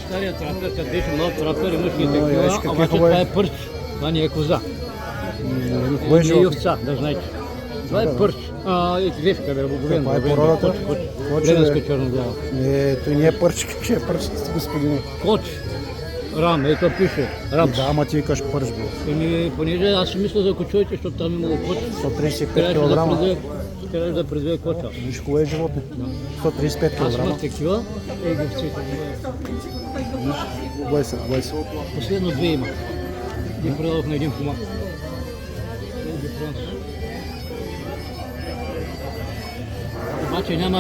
Старият трактор, като беше млад трактор, имаше и такива, обаче това е пърч, това не е коза. Не е овца, да знаете. Това е пърч. Виж къде е боговен. Това е породата? Плевенска черноглава. Той не е пърч, как ще е пърч, господине? Коч. Рам, ето пише. Рамс. Да, ама ти викаш пърч бил. Понеже аз си мисля за кочовете, защото там имало коч. 135 кг. Трябваше да предвие коча. Виж хубаво е животно. 135 кг. Аз имах такива егивци. Бой се. Последно две имах. Ги продадох на един кума. Обаче няма